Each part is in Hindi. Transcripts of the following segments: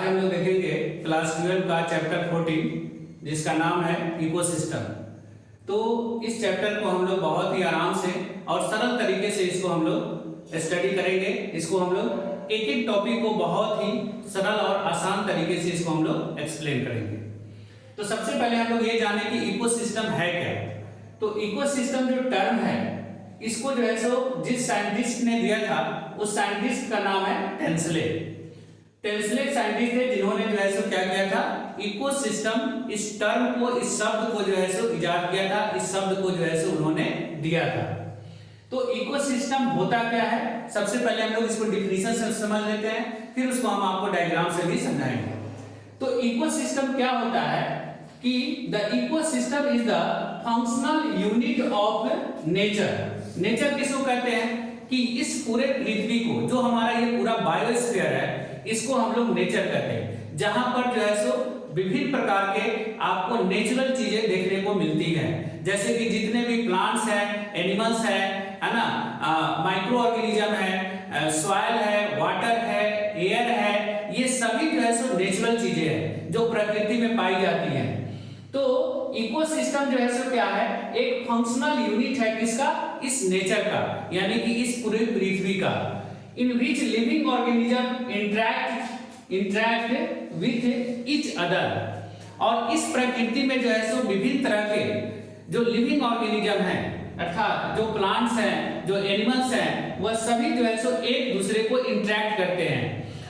हम लोग देखेंगे क्लास 12 का चैप्टर 14 जिसका नाम है इकोसिस्टम। तो इस चैप्टर को हम लोग बहुत ही आराम से और सरल तरीके से इसको हम लोग स्टडी करेंगे। इसको हम लोग एक एक टॉपिक को बहुत ही सरल और आसान तरीके से इसको हम लोग एक्सप्लेन करेंगे। तो सबसे पहले हम लोग ये जाने कि इकोसिस्टम है क्या। तो इकोसिस्टम जो टर्म है इसको जो है सो जिस साइंटिस्ट ने दिया था उस साइंटिस्ट का नाम है टेंसले। टेंसले साइंटिस्ट थे जिन्होंने जो है सो क्या किया था, इकोसिस्टम इस टर्म को, इस शब्द को जो है सो इजाद किया था, इस शब्द को जो है सो उन्होंने दिया था। तो इकोसिस्टम होता क्या है, सबसे पहले हम लोग इसको डिफिनीशन से समझ लेते हैं, फिर उसको हम आपको डायग्राम से भी समझाएंगे। तो इकोसिस्टम क्या होता है कि the ecosystem is the functional unit of nature. Nature किसको कहते हैं कि इस पूरे पृथ्वी को, जो हमारा ये पूरा बायोस्फीयर है, इसको हम लोग नेचर कहते हैं, जहां पर जो है सो विभिन्न प्रकार के आपको नेचुरल चीजें देखने को मिलती हैं। जैसे कि जितने भी प्लांट्स हैं, एनिमल्स है ना, माइक्रो ऑर्गेनिज्म है, सॉइल है, वाटर है, एयर है, ये सभी जो है सो नेचुरल चीजें हैं जो प्रकृति में पाई जाती हैं। तो इकोसिस्टम जो है सो क्या है, एक फंक्शनल यूनिट है किसका, इस नेचर का, यानी कि इस पूरे पृथ्वी का। In which living organism interact with each other. और इस प्रकृति में जो है सो विभिन्न तरह के जो लिविंग ऑर्गेनिज्म हैं, अर्थात जो प्लांट्स हैं, जो एनिमल्स हैं, वह सभी जो है सो एक दूसरे को इंटरैक्ट करते हैं।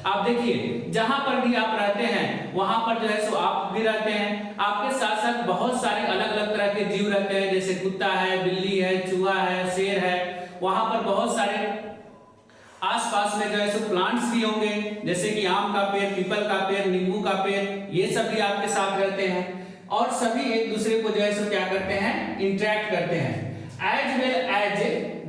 आप देखिए जहां पर भी आप रहते हैं वहां पर जो है सो आप भी रहते हैं, आपके साथ साथ बहुत सारे अलग अलग तरह के जीव रहते हैं, जैसे कुत्ता है, बिल्ली है, चूहा है, शेर है। वहां पर बहुत सारे आसपास में जो है सो प्लांट्स भी होंगे, जैसे कि आम का पेड़, पीपल का पेड़, नींबू का पेड़, ये सब भी आपके साथ रहते हैं और सभी एक दूसरे को जो है सो क्या करते हैं, इंटरैक्ट करते हैं। As well as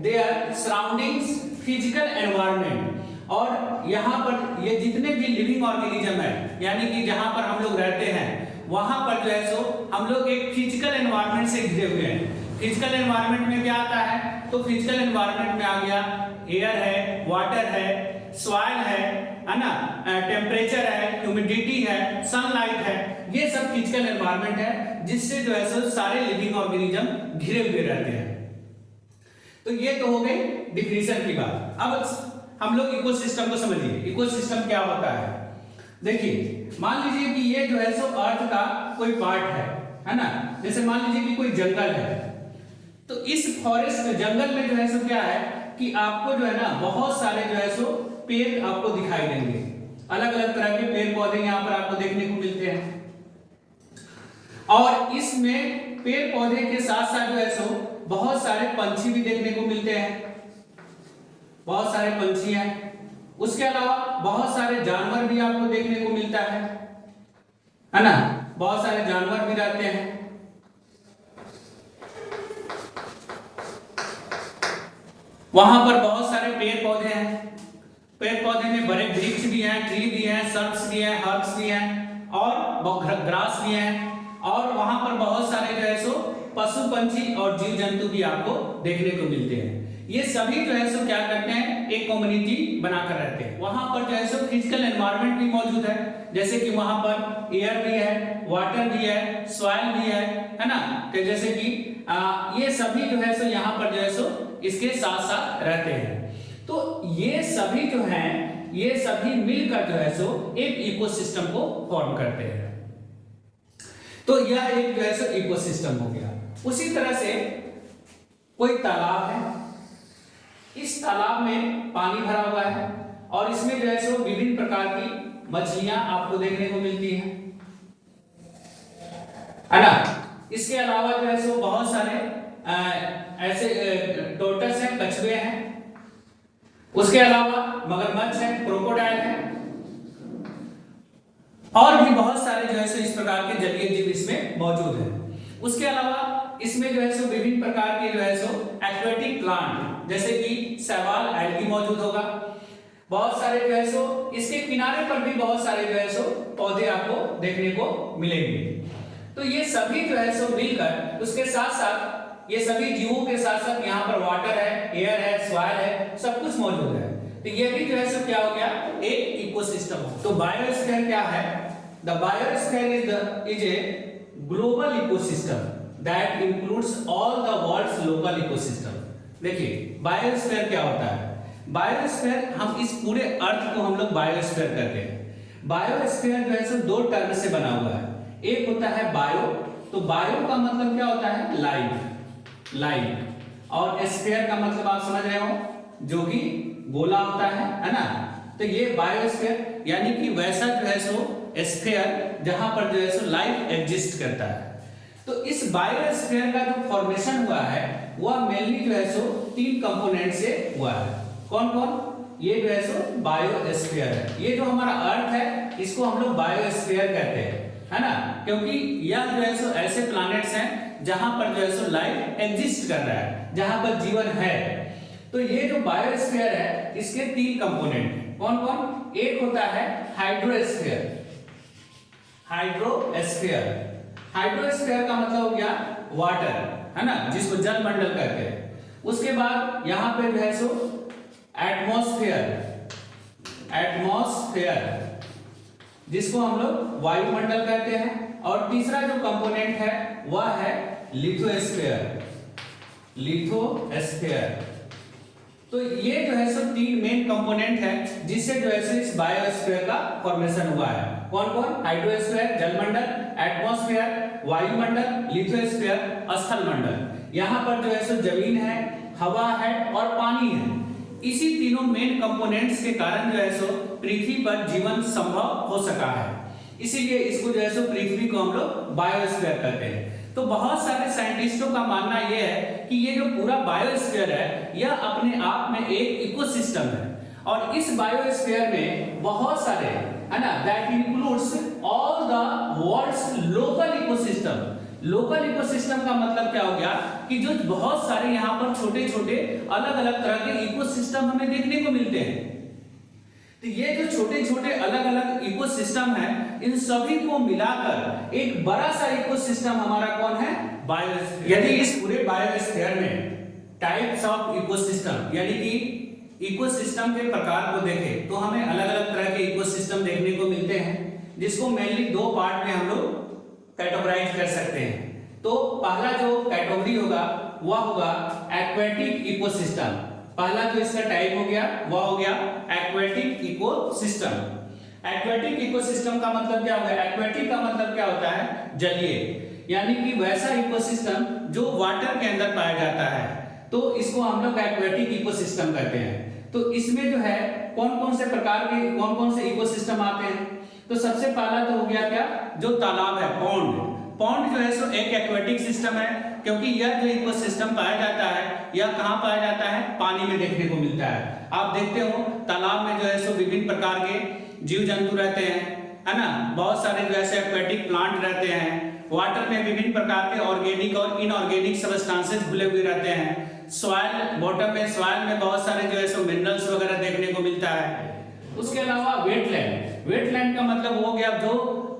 their surroundings physical environment. और यहाँ पर ये जितने भी लिविंग ऑर्गेनिज्म है, यानी कि जहां पर हम लोग रहते हैं वहां पर जो है सो हम लोग एक फिजिकल एनवायरनमेंट से घिरे हुए हैं। फिजिकल एनवायरनमेंट में क्या आता है, तो फिजिकल एनवायरनमेंट में आ गया एयर है, वाटर है, सॉइल है ना, टेम्परेचर है, ह्यूमिडिटी है, सनलाइट है, ये सब फिजिकल एनवायरनमेंट है जिससे जो है सो सारे लिविंग ऑर्गेनिज्म घिरे हुए रहते हैं। तो ये तो हो गई डिफिनीशन की बात। अब हम लोग इकोसिस्टम को समझिए, इकोसिस्टम क्या होता है। देखिए मान लीजिए कि ये जो है सो अर्थ का कोई पार्ट है ना, जैसे मान लीजिए कि कोई जंगल है, तो इस फॉरेस्ट जंगल में जो है सो क्या है कि आपको जो है ना बहुत सारे जो है सो पेड़ आपको दिखाई देंगे, अलग अलग तरह के पेड़ पौधे यहाँ पर आपको देखने को मिलते हैं। और इसमें पेड़ पौधे के साथ साथ जो है सो बहुत सारे पंछी भी देखने को मिलते हैं, बहुत सारे पंछी हैं। उसके अलावा बहुत सारे जानवर भी आपको देखने को मिलता है ना, बहुत सारे जानवर भी रहते हैं। वहां पर बहुत सारे पेड़ पौधे हैं, पेड़ पौधे में बड़े वृक्ष भी हैं, ट्री भी हैं, सर्ब्स भी हैं, हर्ब्स भी हैं और ग्रास भी हैं। और वहां पर बहुत सारे जो है सो पशु पंछी और जीव जंतु भी आपको देखने को मिलते हैं। ये सभी जो है सो क्या करते हैं, एक कम्युनिटी बनाकर रहते हैं। वहां पर जो है सो फिजिकल एनवायरनमेंट भी मौजूद है, जैसे कि वहां पर एयर भी है, वाटर भी है, सॉइल भी है ना। तो जैसे कि ये सभी जो है सो यहाँ पर जो है सो इसके साथ साथ रहते हैं। तो ये सभी जो हैं, ये सभी मिलकर जो है सो एक इकोसिस्टम को फॉर्म करते हैं। तो यह एक जो है सो इकोसिस्टम हो गया। उसी तरह से कोई तालाब है, इस तालाब में पानी भरा हुआ है और इसमें जो है सो विभिन्न प्रकार की मछलियां आपको देखने को मिलती हैं है ना। इसके अलावा जो है सो बहुत सारे ऐसे टोर्टस हैं, कछुए हैं। उसके अलावा मगरमच्छ है, क्रोकोडाइल है और भी बहुत सारे जो है सो इस प्रकार के जलीय जीव इसमें मौजूद है। उसके अलावा इसमें जो है सो विभिन्न प्रकार के जो है सो एक्वेटिक प्लांट, जैसे कि शैवाल, एल्गी मौजूद होगा। बहुत सारे जो है सो इसके किनारे पर भी बहुत सारे जो है सो पौधे आपको देखने को मिलेंगे। तो ये सभी जो है सो मिलकर, उसके साथ साथ ये सभी जीवों के साथ साथ यहाँ पर वाटर है, एयर है, सॉइल है, सब कुछ मौजूद है। तो ये भी जो है सो क्या हो गया, एक इकोसिस्टम हो। तो बायोस्फीयर क्या है? The biosphere is a global ecosystem that includes all the world's local ecosystem. देखिए बायोस्फीयर क्या होता है? बायोस्फीयर, हम इस पूरे अर्थ को हम लोग बायोस्फीयर कहते हैं। बायोस्फीयर जो है सो दो टर्म से बना हुआ है। एक होता है बायो, तो बायो का मतलब क्या होता है? Life, life. और स्फीयर का मतलब आप समझ रहे हो, जो कि गोला होता है ना। तो ये बायोस्फीयर यानी कि वैसा जो है सो स्फीयर जहां पर जो है सो लाइफ एग्जिस्ट करता है। तो इस बायोस्फीयर का जो फॉर्मेशन हुआ है वह मेनली जो है सो तीन कंपोनेंट से हुआ है। कौन कौन? ये जो है सो बायोस्फीयर है। ये जो हमारा अर्थ है इसको हम लोग बायोस्फीयर कहते हैं, है ना, क्योंकि यह जो है सो ऐसे प्लैनेट्स हैं जहां पर जो है सो लाइफ एग्जिस्ट कर रहा है, जहां पर जीवन है। तो ये जो बायोस्फीयर है इसके तीन कंपोनेंट कौन कौन? एक होता है हाइड्रोस्फीयर। हाइड्रोस्फीयर, हाइड्रोस्फीयर का मतलब हो गया वाटर, है ना, जिसको जल मंडल कहते हैं। उसके बाद यहां पे जो है सो एटमॉस्फेयर, एटमॉस्फेयर जिसको हम लोग वायुमंडल कहते हैं। और तीसरा जो कंपोनेंट है वह है लिथोस्फीयर, लिथोस्फीयर। तो ये जो है सो तीन मेन कंपोनेंट है जिससे जो है सो इस बायोस्फीयर का फॉर्मेशन हुआ है। कौन कौन? हाइड्रोस्फीयर जलमंडल, एटमॉस्फेयर वायुमंडल, लिथोस्फीयर स्थलमंडल। यहाँ पर जो है सो जमीन है, हवा है और पानी है। इसी तीनों मेन कंपोनेंट्स के कारण जो है सो पृथ्वी पर जीवन संभव हो सका है। इसीलिए इसको जो है सो पृथ्वी को हम लोग बायोस्फीयर कहते हैं। तो बहुत सारे साइंटिस्टों का मानना यह है कि ये जो पूरा बायोस्फीयर है यह अपने आप में एक इकोसिस्टम है। और इस बायोस्फीयर में बहुत सारे, है ना, that includes all the world's local ecosystem. Local ecosystem का मतलब क्या हो गया कि जो बहुत सारे यहाँ पर छोटे छोटे अलग अलग तरह के इकोसिस्टम हमें देखने को मिलते हैं। तो ये जो छोटे छोटे अलग अलग इकोसिस्टम है, इन सभी को मिलाकर एक बड़ा सा इकोसिस्टम हमारा कौन है? बायोस्फीयर। यदि इस पूरे बायोस्फीयर में टाइप्स ऑफ इकोसिस्टम यानी कि इकोसिस्टम के प्रकार को देखें तो हमें अलग अलग तरह के इकोसिस्टम देखने को मिलते हैं, जिसको मेनली दो पार्ट में हम लोग कैटेगराइज कर सकते हैं। तो पहला जो कैटेगरी होगा वह होगा एक्वेटिक इकोसिस्टम। पहला जो इसका टाइप हो गया वह हो गया एक्वेटिक इकोसिस्टम। एक्वेटिक इकोसिस्टम का मतलब क्या होगा? एक्वेटिक का मतलब क्या होता है? जलीय, यानी कि वैसा इकोसिस्टम जो वाटर के अंदर पाया जाता है, तो इसको हम लोग एक्वेटिक इकोसिस्टम कहते हैं। तो इसमें जो है कौन कौन से प्रकार के, कौन कौन से इकोसिस्टम आते हैं? तो सबसे पहला तो हो गया क्या? जो तालाब है, पॉन्ड। पॉन्ड जो है सो एक एक्वेटिक सिस्टम है, क्योंकि यह जो इकोसिस्टम पाया जाता है यह कहाँ पाया जाता है? पानी में देखने को मिलता है। आप देखते हो तालाब में जो है सो विभिन्न प्रकार के जीव जंतु रहते हैं, है ना, बहुत सारे जो ऐसे एक्वेटिक प्लांट रहते हैं। वाटर में विभिन्न प्रकार के ऑर्गेनिक और इनऑर्गेनिक सब्सटेंसेस घुले हुए रहते हैं। सॉइल, बॉटम में सॉइल में बहुत सारे जो है सो मिनरल्स वगैरह देखने को मिलता है। उसके अलावा वेटलैंड, वेटलैंड का मतलब हो गया जो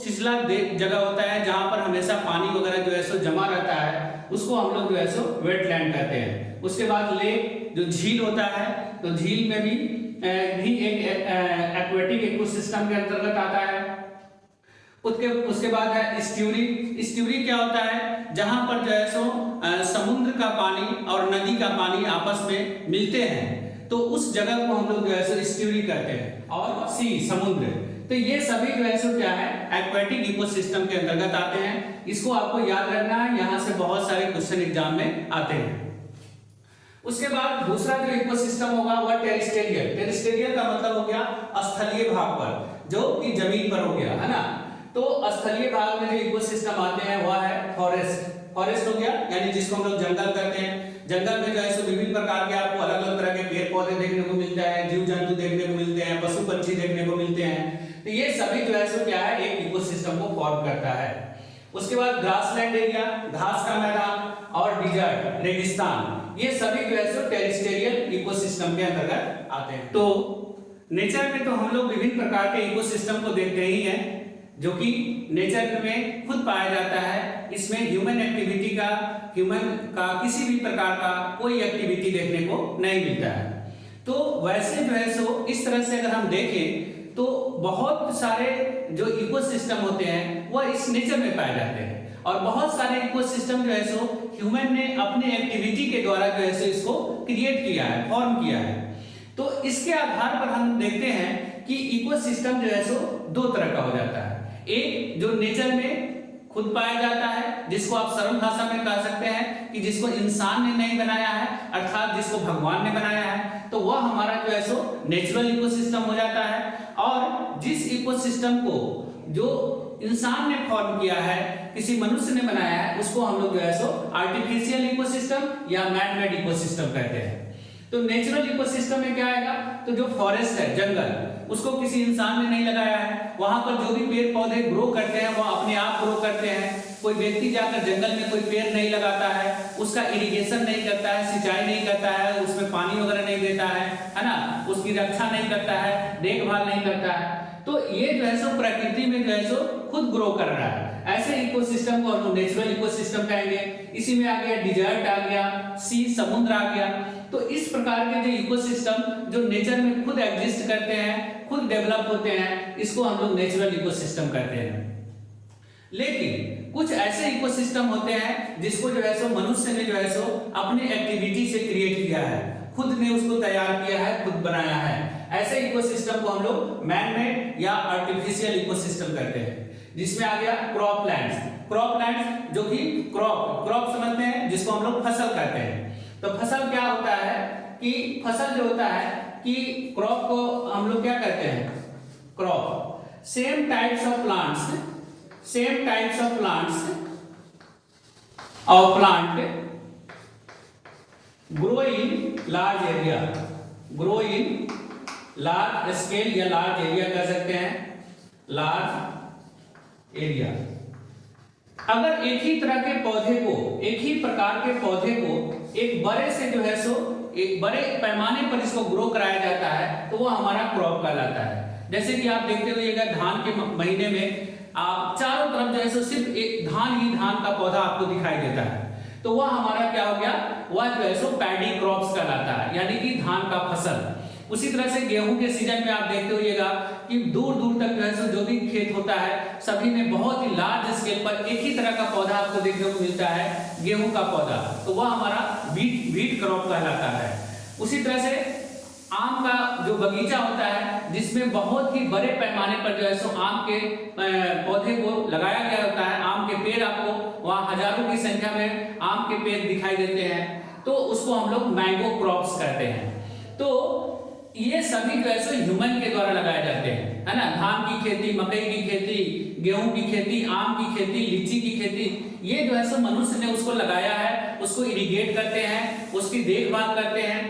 छिछला जगह होता है जहां पर हमेशा पानी वगैरह जो है सो जमा रहता है, उसको हम लोग जो है सो वेटलैंड कहते हैं। उसके बाद लेक, जो झील होता है, तो झील में भी एक एक्वेटिक इकोसिस्टम के अंतर्गत आता है। उसके बाद है एस्ट्यूरी। एस्ट्यूरी क्या होता है? जहां पर जो है सो समुद्र का पानी और नदी का पानी आपस में मिलते हैं, तो उस जगह को हम लोग जो है सो एस्ट्यूरी कहते हैं। और सी, समुद्र। तो ये सभी जो है सो क्या है? एक्वेटिक इकोसिस्टम के अंतर्गत आते हैं। इसको आपको याद रखना है, यहाँ से बहुत सारे क्वेश्चन एग्जाम में आते हैं। उसके बाद दूसरा जो इकोसिस्टम होगा वह टेरिस्टेरियल। टेरिस्टेरियल का मतलब हो गया स्थलीय भाग पर, जो कि जमीन पर हो गया, है ना। तो स्थलीय भाग में जो इकोसिस्टम आते हैं वह है फॉरेस्ट। फॉरेस्ट हो गया यानी जिसको हम लोग जंगल कहते हैं। जंगल में जो है सो विभिन्न प्रकार के आपको अलग अलग तरह के पेड़ पौधे देखने को मिलता है, जीव जंतु देखने को मिलते हैं, पशु पक्षी देखने को मिलते हैं। तो ये सभी जो है सो क्या है? एक इकोसिस्टम को फॉर्म करता है। उसके बाद ग्रासलैंड एरिया, घास का मैदान, और डिजर्ट, रेगिस्तान, ये सभी जो है सो टेरिस्टेरियल इकोसिस्टम के अंतर्गत आते हैं। तो नेचर में तो हम लोग विभिन्न प्रकार के इकोसिस्टम को देखते ही हैं, जो कि नेचर में खुद पाया जाता है। इसमें ह्यूमन एक्टिविटी का किसी भी प्रकार का कोई एक्टिविटी देखने को नहीं मिलता है। तो वैसे जो है सो इस तरह से अगर हम देखें तो बहुत सारे जो इकोसिस्टम होते हैं वह इस नेचर में पाए जाते हैं, और बहुत सारे इकोसिस्टम जो है सो ह्यूमन ने अपने एक्टिविटी के द्वारा जो है सो इसको क्रिएट किया है, फॉर्म किया है। तो इसके आधार पर हम देखते हैं कि इकोसिस्टम जो है सो दो तरह का हो जाता है। एक जो नेचर में खुद पाया जाता है, जिसको आप सरल भाषा में कह सकते हैं कि जिसको इंसान ने नहीं बनाया है, अर्थात जिसको भगवान ने बनाया है, तो वह हमारा जो है सो नेचुरल इकोसिस्टम हो जाता है। और जिस इकोसिस्टम को जो इंसान ने फॉर्म किया है, किसी मनुष्य ने बनाया है, उसको हम लोग जो है सो आर्टिफिशियल इकोसिस्टम या मैन मेड इकोसिस्टम कहते हैं। तो नेचुरल इकोसिस्टम में क्या आएगा, तो जो फॉरेस्ट है, जंगल, उसको किसी इंसान ने नहीं लगाया है, वहां पर जो भी पेड़ पौधे ग्रो करते हैं वो अपने आप ग्रो करते हैं। कोई व्यक्ति जाकर जंगल में कोई पेड़ नहीं लगाता है, उसका इरिगेशन नहीं करता है, सिंचाई नहीं करता है, उसमें पानी वगैरह नहीं देता है ना, उसकी रक्षा नहीं करता है, देखभाल नहीं करता है, तो ये जो है सो प्रकृति में जो है सो खुद ग्रो कर रहा है। ऐसे इकोसिस्टम को हम नेचुरल इकोसिस्टम कहेंगे। इसी में आ गया डिजर्ट, आ गया सी, समुद्र आ गया। तो इस प्रकार के जो इकोसिस्टम जो नेचर में खुद एग्जिस्ट करते हैं, खुद डेवलप होते हैं, इसको हम लोग नेचुरल इकोसिस्टम कहते हैं। लेकिन कुछ ऐसे इकोसिस्टम होते हैं जिसको जो है सो मनुष्य ने जो है सो अपनी एक्टिविटी से क्रिएट किया है, खुद ने उसको तैयार किया है, खुद बनाया है। ऐसे इकोसिस्टम को हम लोग मैन मेड या आर्टिफिशियल इकोसिस्टम कहते हैं। जिसमें आ गया क्रॉपलैंड्स। क्रॉपलैंड्स जो कि क्रॉप समझते हैं, जिसको हम लोग फसल कहते हैं। तो फसल क्या होता है कि फसल जो होता है कि क्रॉप को हम लोग क्या कहते हैं, crop same types of plants और plant grow in large scale या लार्ज एरिया कह सकते हैं, लार्ज एरिया। अगर एक ही तरह के पौधे को, एक ही प्रकार के पौधे को एक बड़े से जो है सो एक बड़े पैमाने पर इसको ग्रो कराया जाता है, तो वो हमारा क्रॉप कहलाता है। जैसे कि आप देखते होइएगा धान के महीने में आप चारों तरफ जो है सो सिर्फ एक धान का पौधा आपको दिखाई देता है, तो वह हमारा क्या हो गया, वह जो है सो पैडी क्रॉप्स कहलाता है, यानी कि धान का फसल। उसी तरह से गेहूं के सीजन में आप देखते होइएगा कि दूर दूर तक जो है सो जो भी खेत होता है, सभी में बहुत ही लार्ज स्केल पर एक ही तरह का पौधा आपको देखने को मिलता है, गेहूं का पौधा, तो वह हमारा वीट क्रॉप कहलाता है। उसी तरह से आम का जो बगीचा होता है, जिसमें बहुत ही बड़े पैमाने पर जो है सो आम के पौधे को लगाया गया होता है, आम के पेड़ आपको वहाँ हजारों की संख्या में आम के पेड़ दिखाई देते हैं, तो उसको हम लोग मैंगो क्रॉप्स कहते हैं। तो ये सभी जो है सो ह्यूमन के द्वारा लगाए जाते हैं, है ना। धान की खेती, मकई की खेती, गेहूं की खेती, आम की खेती, लीची की खेती, ये जो है सो मनुष्य ने उसको लगाया है, उसको इरिगेट करते हैं, उसकी देखभाल करते हैं,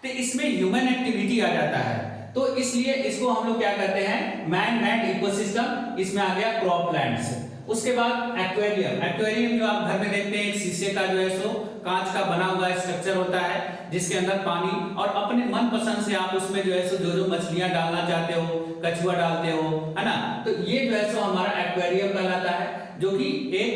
तो इसमें ह्यूमन एक्टिविटी आ जाता है। तो इसलिए इसको हम लोग क्या कहते हैं, मैन मेड इकोसिस्टम। इसमें आ गया क्रॉपलैंड्स। उसके बाद एक्वेरियम जो आप घर में देखते हैं, एक शीशे का जो है सो कांच का बना हुआ स्ट्रक्चर होता है, जिसके अंदर पानी और अपने मन पसंद से आप उसमें जो है सो जो मछलियां डालना चाहते हो, कछुआ डालते हो, है ना। तो ये जो है सो हमारा एक्वेरियम कहलाता है, जो कि एक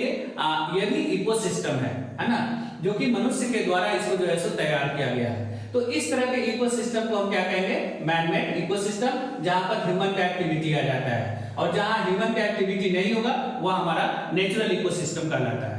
ये भी इकोसिस्टम है ना, जो कि मनुष्य के द्वारा इसको जो है सो तैयार किया गया है। तो इस तरह के इकोसिस्टम को हम क्या कहेंगे, मैन मेड इकोसिस्टम, जहां पर ह्यूमन का एक्टिविटी आ जाता है, और जहां ह्यूमन का एक्टिविटी नहीं होगा वह हमारा नेचुरल इकोसिस्टम कहलाता है।